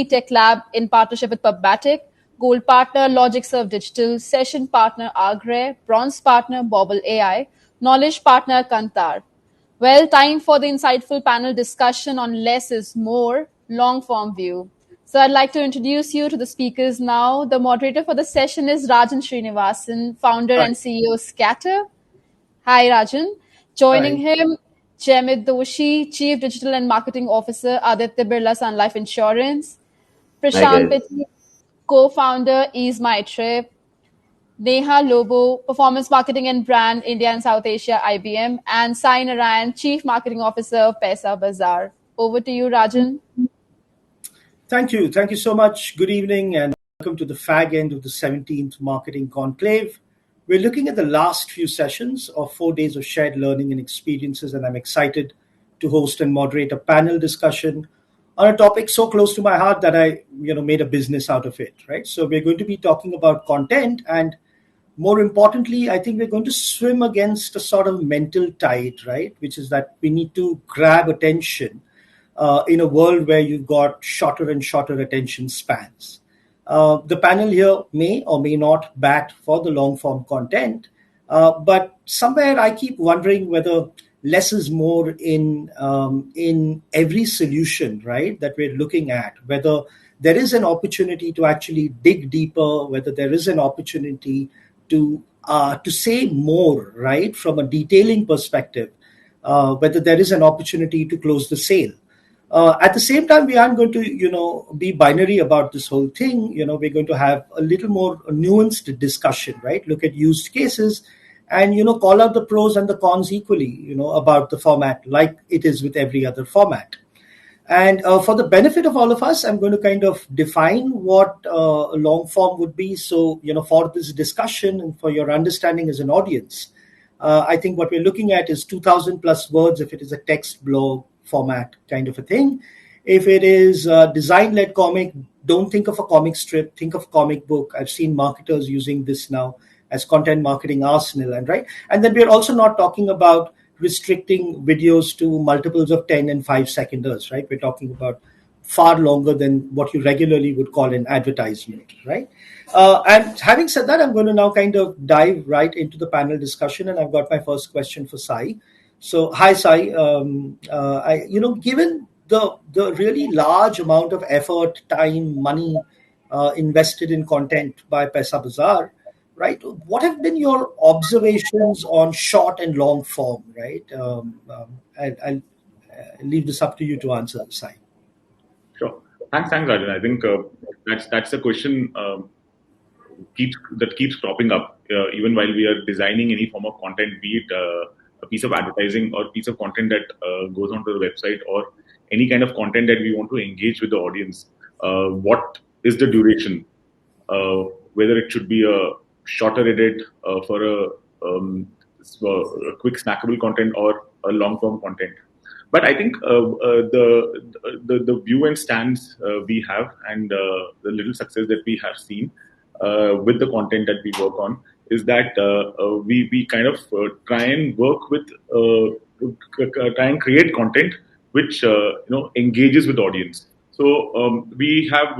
Tech Lab in partnership with Pubmatic, Gold Partner LogicServe Digital, Session Partner Agre, Bronze Partner Bobble AI, Knowledge Partner Kantar. Well, time for the insightful panel discussion on less is more, long form view. So I'd like to introduce you to the speakers now. The moderator for the session is Rajan Srinivasan, founder Hi. and CEO Scatter. Hi, Rajan. Joining Hi. him, Jaimit Doshi, Chief Digital and Marketing Officer, Aditya Birla Sun Life Insurance. Hi Prashant guys. Pitti, co-founder, EaseMyTrip. Neha, Lobo, Performance Marketing and Brand, India and South Asia, IBM. And Narayan, Chief Marketing Officer of Paisabazaar. Over to you, Rajan. Thank you. Thank you so much. Good evening and welcome to the fag end of the 17th Marketing Conclave. We're looking at the last few sessions of 4 days of shared learning and experiences, and I'm excited to host and moderate a panel discussion on a topic so close to my heart that I made a business out of it, right? So we're going to be talking about content, and more importantly, I think we're going to swim against a sort of mental tide, right? Which is that we need to grab attention in a world where you've got shorter and shorter attention spans. The panel here may or may not bat for the long form content, but somewhere I keep wondering whether less is more in every solution, right, that we're looking at, whether there is an opportunity to actually dig deeper, whether there is an opportunity to say more, right, from a detailing perspective, whether there is an opportunity to close the sale. At the same time, we aren't going to, be binary about this whole thing. We're going to have a little more nuanced discussion, right? Look at used cases and, call out the pros and the cons equally, about the format, like it is with every other format. And for the benefit of all of us, I'm going to kind of define what a long form would be. So, for this discussion and for your understanding as an audience, I think what we're looking at is 2,000 plus words if it is a text blog format kind of a thing. If it is a design-led comic, don't think of a comic strip, think of comic book. I've seen marketers using this now as content marketing arsenal, and right. And then we're also not talking about restricting videos to multiples of 10 and 5 seconders, right? We're talking about far longer than what you regularly would call an advertisement, right? And having said that, I'm going to now kind of dive right into the panel discussion, and I've got my first question for Sai. So, hi Sai. Given the really large amount of effort, time, money invested in content by Paisabazaar, right? What have been your observations on short and long form, right? I'll leave this up to you to answer, Sai. Sure. Thanks, Rajan. I think that's a question that keeps cropping up even while we are designing any form of content, be it a piece of advertising or piece of content that goes onto the website, or any kind of content that we want to engage with the audience. What is the duration? Whether it should be a shorter edit for a quick snackable content or a long form content. But I think the view and stance we have, and the little success that we have seen with the content that we work on, is that we kind of try and work with try and create content which engages with the audience. So we have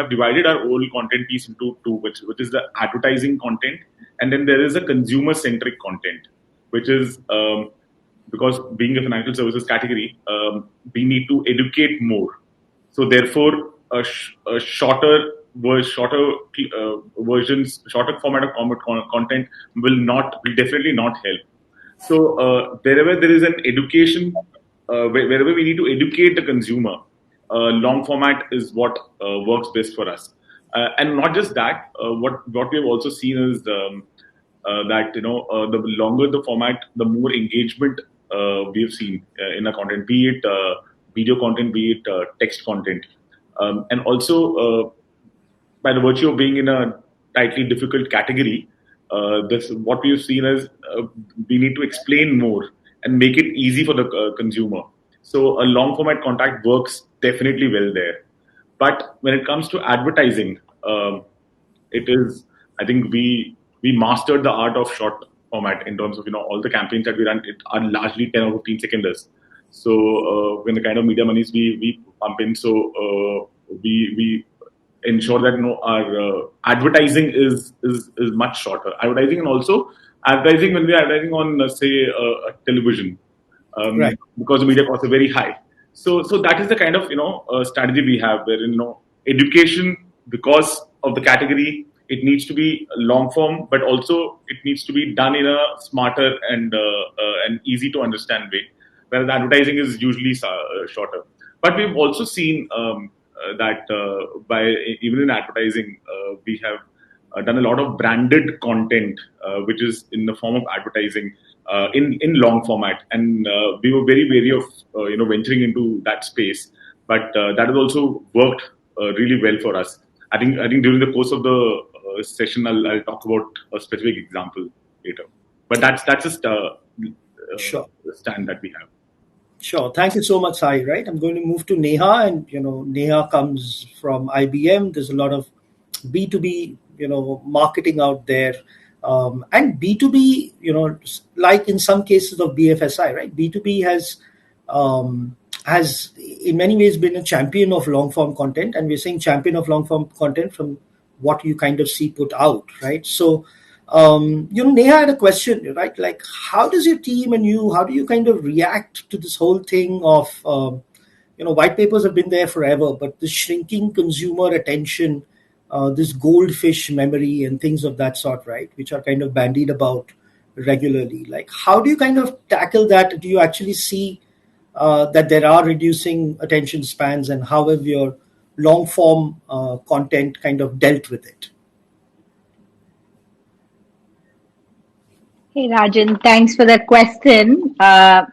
divided our whole content piece into two, which is the advertising content, and then there is a consumer centric content, which is because being a financial services category, we need to educate more. So therefore, a shorter versions, shorter format of content will definitely not help. So wherever there is an education, wherever we need to educate the consumer, long format is what works best for us. And not just that, what we have also seen is that the longer the format, the more engagement we have seen in a content, be it video content, be it text content, and also by the virtue of being in a tightly difficult category, this what we have seen is we need to explain more and make it easy for the consumer. So a long format content works definitely well there. But when it comes to advertising, it is, I think we mastered the art of short format in terms of all the campaigns that we run are largely 10 or 15 seconders. So when the kind of media monies we pump in, so we ensure that our advertising is much shorter. Advertising, and also advertising when we are advertising on say a television, Right. because the media costs are very high. So that is the kind of strategy we have, where education, because of the category, it needs to be long form, but also it needs to be done in a smarter and easy to understand way, whereas advertising is usually shorter. But we've also seen that by even in advertising, we have done a lot of branded content, which is in the form of advertising in long format, and we were very wary of venturing into that space, but that has also worked really well for us. I think during the course of the session, I'll talk about a specific example later. But that's just Sure. stand that we have. Sure. Thank you so much, Sai. Right. I'm going to move to Neha, and Neha comes from IBM. There's a lot of B2B, marketing out there, and B2B, like in some cases of BFSI, right? B2B has in many ways been a champion of long form content, and we're saying champion of long form content from what you kind of see put out, right? So Neha had a question, right? Like, how does your team and how do you kind of react to this whole thing of, white papers have been there forever, but the shrinking consumer attention, this goldfish memory and things of that sort, right? Which are kind of bandied about regularly. Like, how do you kind of tackle that? Do you actually see that there are reducing attention spans, and how have your long form content kind of dealt with it? Hey Rajan, thanks for that question.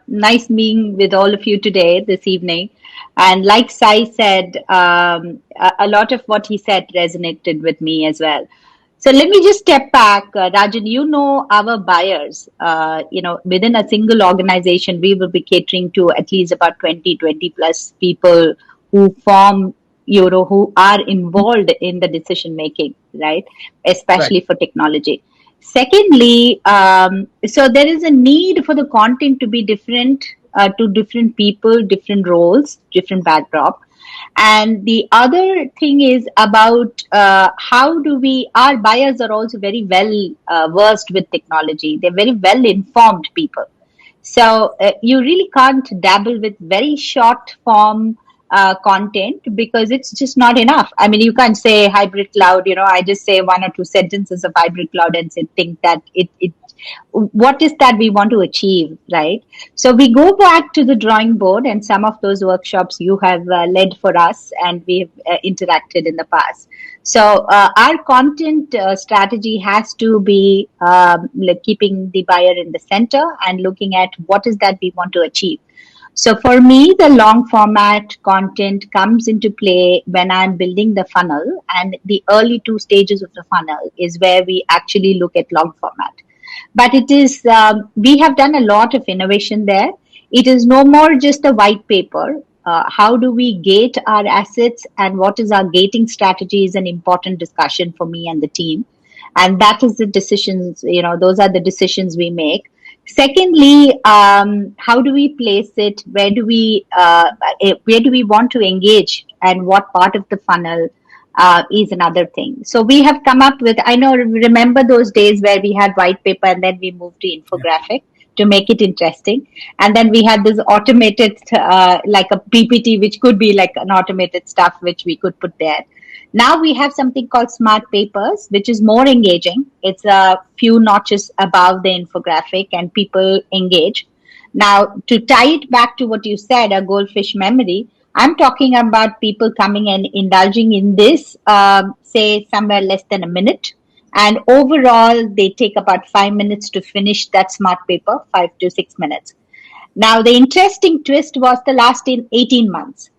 Nice being with all of you today, this evening. And like Sai said, a lot of what he said resonated with me as well. So let me just step back. Rajan, our buyers, within a single organization, we will be catering to at least about 20 plus people who form, who are involved in the decision making, right? Especially Right. for technology. Secondly, so there is a need for the content to be different to different people, different roles, different backdrop. And the other thing is about our buyers are also very well versed with technology. They're very well informed people. So you really can't dabble with very short form content because it's just not enough. I mean, you can't say hybrid cloud, I just say one or two sentences of hybrid cloud and think that it what is that we want to achieve, right? So we go back to the drawing board, and some of those workshops you have led for us, and we've interacted in the past. So our content strategy has to be like keeping the buyer in the center and looking at what is that we want to achieve. So for me, the long format content comes into play when I'm building the funnel, and the early two stages of the funnel is where we actually look at long format. But it is, we have done a lot of innovation there. It is no more just a white paper. How do we gate our assets, and what is our gating strategy is an important discussion for me and the team. And that is the decisions, those are the decisions we make. Secondly, how do we place it? Where do we want to engage, and what part of the funnel is another thing. So we have come up with, remember those days where we had white paper and then we moved to infographic to make it interesting. And then we had this automated, like a PPT, which could be like an automated stuff, which we could put there. Now we have something called smart papers, which is more engaging. It's a few notches above the infographic and people engage. Now, to tie it back to what you said, a goldfish memory, I'm talking about people coming and indulging in this, say somewhere less than a minute. And overall, they take about 5 minutes to finish that smart paper, 5 to 6 minutes. Now, the interesting twist was the last 18 months.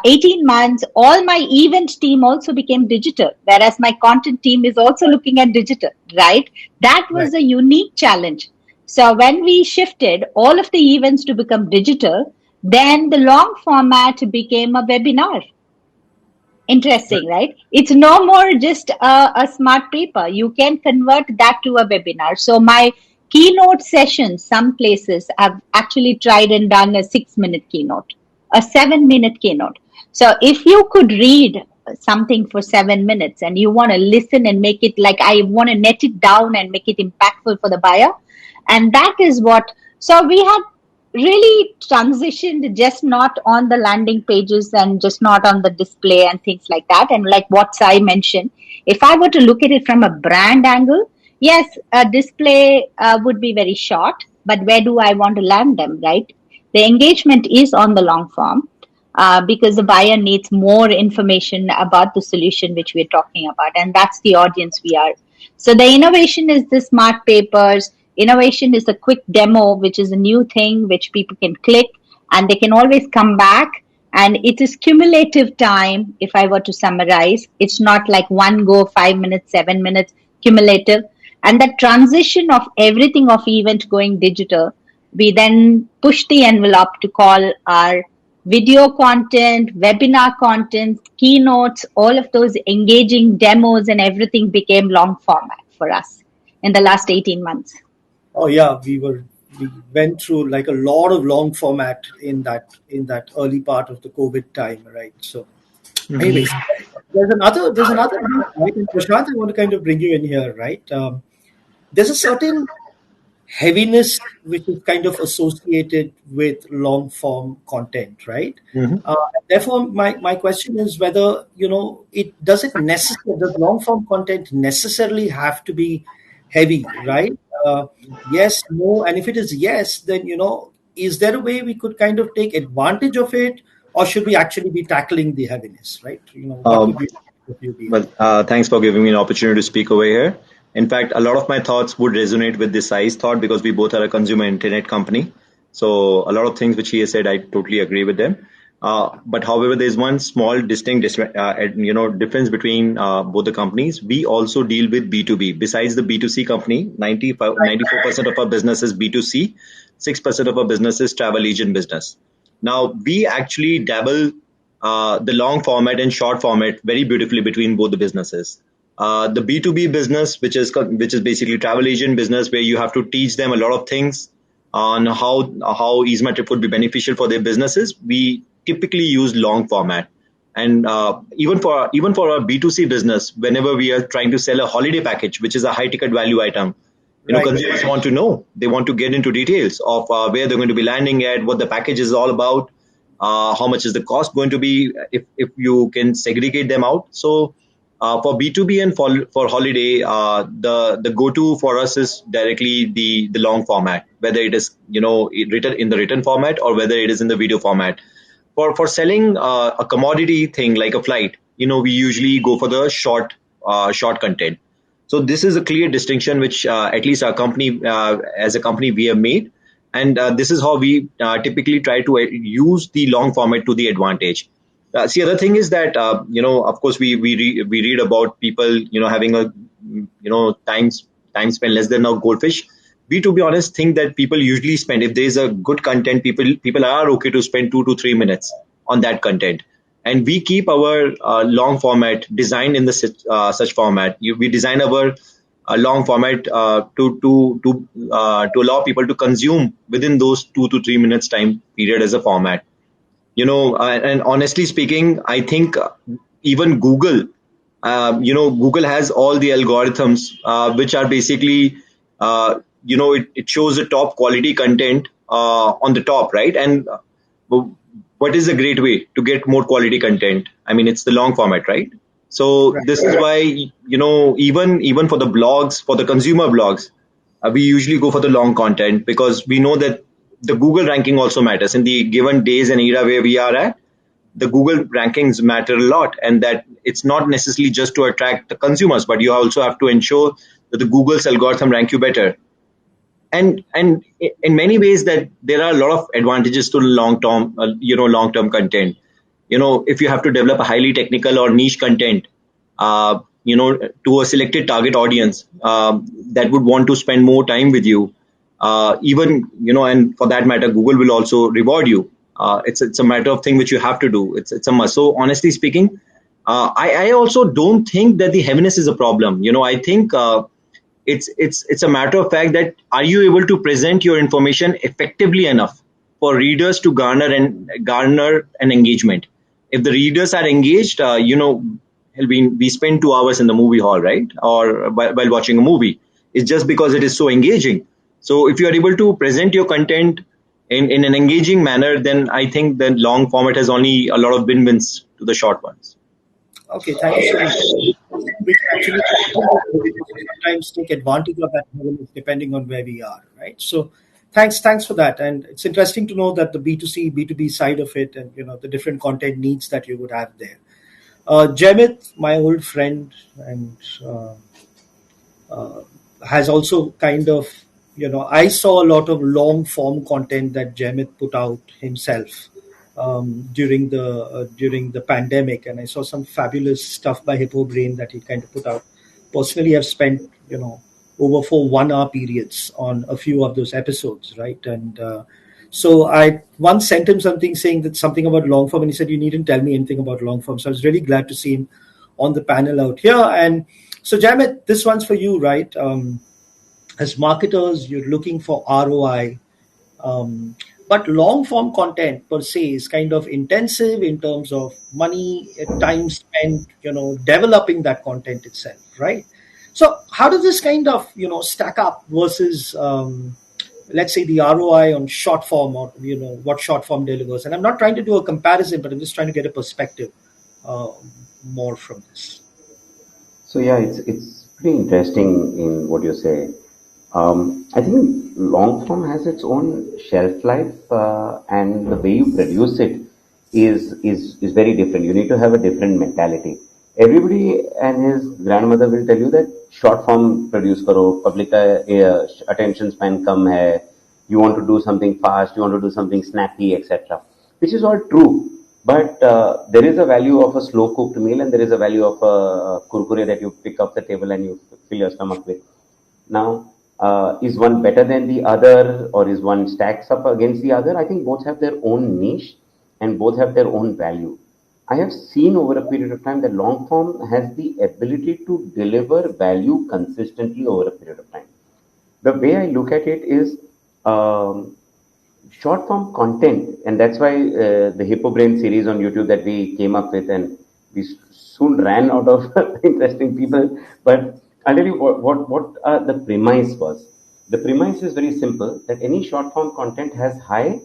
18 months, all my event team also became digital, whereas my content team is also looking at digital, right? That was a unique challenge. So when we shifted all of the events to become digital, then the long format became a webinar. Interesting, right? It's no more just a smart paper. You can convert that to a webinar. So my keynote sessions, some places I've actually tried and done a 6-minute keynote, a 7-minute keynote. So if you could read something for 7 minutes and you want to listen and make it like, I want to net it down and make it impactful for the buyer. And that is what, so we had really transitioned just not on the landing pages and just not on the display and things like that. And like what Sai mentioned, if I were to look at it from a brand angle, yes, a display would be very short, but where do I want to land them, right? The engagement is on the long form because the buyer needs more information about the solution which we're talking about, and that's the audience we are. So the innovation is the smart papers. Innovation is a quick demo, which is a new thing which people can click and they can always come back. And it is cumulative time. If I were to summarize, it's not like one go, 5 minutes, 7 minutes, cumulative. And that transition of everything of event going digital, we then push the envelope to call our video content, webinar content, keynotes, all of those engaging demos and everything became long format for us in the last 18 months. Oh yeah, we went through like a lot of long format in that early part of the COVID time, right? So, anyways, there's another right? And Prashant, I want to kind of bring you in here, right? There's a certain heaviness which is kind of associated with long form content, right? Therefore, my question is whether does long form content necessarily have to be heavy, right? Yes, no, and if it is yes, then is there a way we could kind of take advantage of it, or should we actually be tackling the heaviness, right? What would Um, be your view? well, thanks for giving me an opportunity to speak over here. In fact, a lot of my thoughts would resonate with this size thought because we both are a consumer internet company. So a lot of things which he has said, I totally agree with them. But however, there's one small distinct difference between both the companies. We also deal with B2B. Besides the B2C company, 94% of our business is B2C, 6% of our business is travel agent business. Now, we actually dabble the long format and short format very beautifully between both the businesses. The B2B business, which is basically travel agent business, where you have to teach them a lot of things on how EaseMyTrip would be beneficial for their businesses. We typically use long format, and even for our B2C business, whenever we are trying to sell a holiday package, which is a high ticket value item, Right. consumers want to know. They want to get into details of where they're going to be landing at, what the package is all about, how much is the cost going to be, if you can segregate them out. So for B2B and for holiday, the go-to for us is directly the long format, whether it is written in the written format or whether it is in the video format. For selling a commodity thing like a flight, we usually go for the short content. So this is a clear distinction which at least our company, as a company, we have made. And this is how we typically try to use the long format to the advantage. See, other thing is that, of course, we read about people, having a, time spent less than a goldfish. We, to be honest, think that people usually spend, if there is a good content, people are okay to spend 2 to 3 minutes on that content. And we keep our long format designed in the such format. We design our long format to allow people to consume within those 2 to 3 minutes time period as a format. And honestly speaking, I think even Google, Google has all the algorithms which are basically, it shows the top quality content on the top, right? And what is a great way to get more quality content? I mean, it's the long format, right? So this is why, even for the blogs, for the consumer blogs, we usually go for the long content because we know that the Google ranking also matters in the given days and era where we are at. The Google rankings matter a lot, and that it's not necessarily just to attract the consumers, but you also have to ensure that the Google's algorithm rank you better. And in many ways that there are a lot of advantages to long-term content. If you have to develop a highly technical or niche content, to a selected target audience that would want to spend more time with you, and for that matter, Google will also reward you. It's a matter of thing which you have to do. It's a must. So honestly speaking, I also don't think that the heaviness is a problem. I think it's a matter of fact that are you able to present your information effectively enough for readers to garner an engagement. if the readers are engaged, we spend 2 hours in the movie hall, right? Or while watching a movie. It's just because it is so engaging. So if you are able to present your content in an engaging manner, then I think the long format has only a lot of win-wins to the short ones. Okay, thank you so much. We can actually sometimes take advantage of that depending on where we are, right? So thanks for that. And it's interesting to know that the B2C, B2B side of it and the different content needs that you would have there. Jaimit, my old friend, and has also kind of, I saw a lot of long form content that Jaimit put out himself during the pandemic, and I saw some fabulous stuff by Hippo Brain that he kind of put out. Personally, I've spent over 4 1 hour periods on a few of those episodes, right? And so I once sent him something saying that something about long form, and he said, "You needn't tell me anything about long form." So I was really glad to see him on the panel out here. And so, Jaimit, this one's for you, right? As marketers, you're looking for ROI, but long form content per se is kind of intensive in terms of money, time spent, developing that content itself, right? So, how does this kind of stack up versus let's say the ROI on short form, or what short form delivers? And I'm not trying to do a comparison, but I'm just trying to get a perspective uh, more from this. So yeah, it's pretty interesting in what you say. I think long form has its own shelf life, and the way you produce it is very different. You need to have a different mentality. Everybody and his grandmother will tell you that short form produce karo, public का attention span कम है. You want to do something fast, you want to do something snappy, etc. Which is all true. But there is a value of a slow cooked meal, and there is a value of a kurkure that you pick up the table and you fill your stomach with. Now, is one better than the other, or is one stacks up against the other? I think both have their own niche and both have their own value. I have seen over a period of time that long form has the ability to deliver value consistently over a period of time. The way I look at it is um, short form content, and that's why the Hippo Brain series on YouTube that we came up with, and we soon ran out of interesting people. But I'll tell you what the premise was. The premise is very simple, that any short form content has high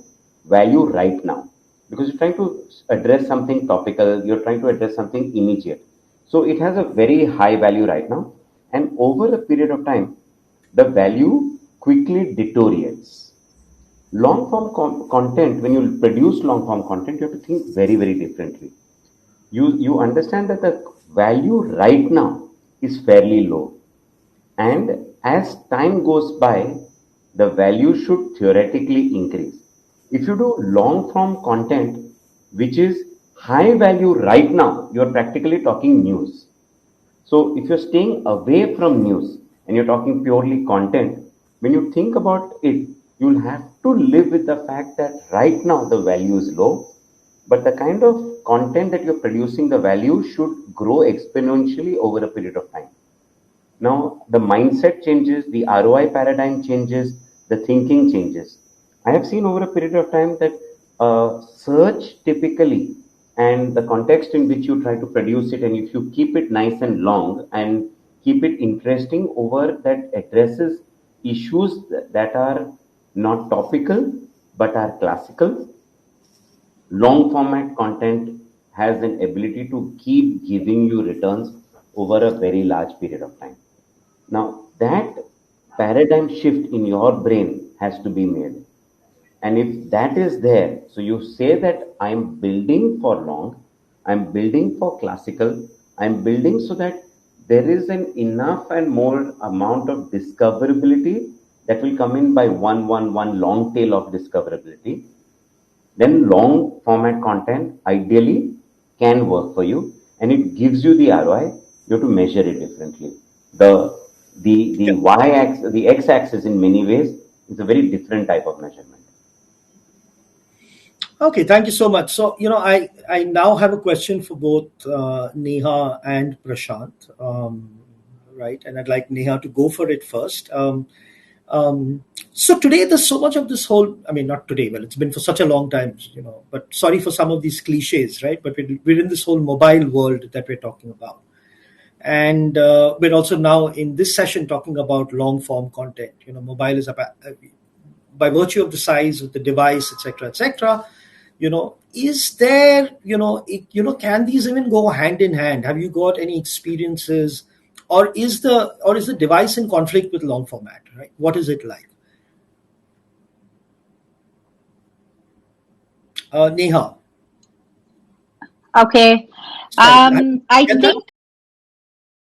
value right now, because you're trying to address something topical, you're trying to address something immediate. So it has a very high value right now, and over a period of time, the value quickly deteriorates. Long form content, when you produce long form content, you have to think very, very differently. You understand that the value right now is fairly low, and as time goes by, the value should theoretically increase. If you do long form content, which is high value right now, you're practically talking news. So if you're staying away from news and you're talking purely content, when you think about it, you'll have to live with the fact that right now the value is low, but the kind of content that you're producing, the value should grow exponentially over a period of time. Now, the mindset changes, the ROI paradigm changes, the thinking changes. I have seen over a period of time that search typically, and the context in which you try to produce it, and if you keep it nice and long and keep it interesting over that addresses issues that are not topical but are classical, long format content has an ability to keep giving you returns over a very large period of time. Now, that paradigm shift in your brain has to be made. And if that is there, so you say that I'm building for long, I'm building for classical, I'm building so that there is an enough and more amount of discoverability that will come in by one long tail of discoverability. Then long format content ideally can work for you, and it gives you the ROI. You have to measure it differently. The y axis, the x axis, in many ways is a very different type of measurement. Okay, thank you so much. So, I now have a question for both Neha and Prashant, right? And I'd like Neha to go for it first. So today there's so much of this whole, I mean, not today, well, it's been for such a long time, but sorry for some of these cliches, right? But we're in this whole mobile world that we're talking about. And we're also now in this session talking about long form content. Mobile is by virtue of the size of the device, etc., etc. Is there, can these even go hand in hand? Have you got any experiences, or is the device in conflict with long format? Right? What is it like? Neha. Okay. Sorry, I I get that? think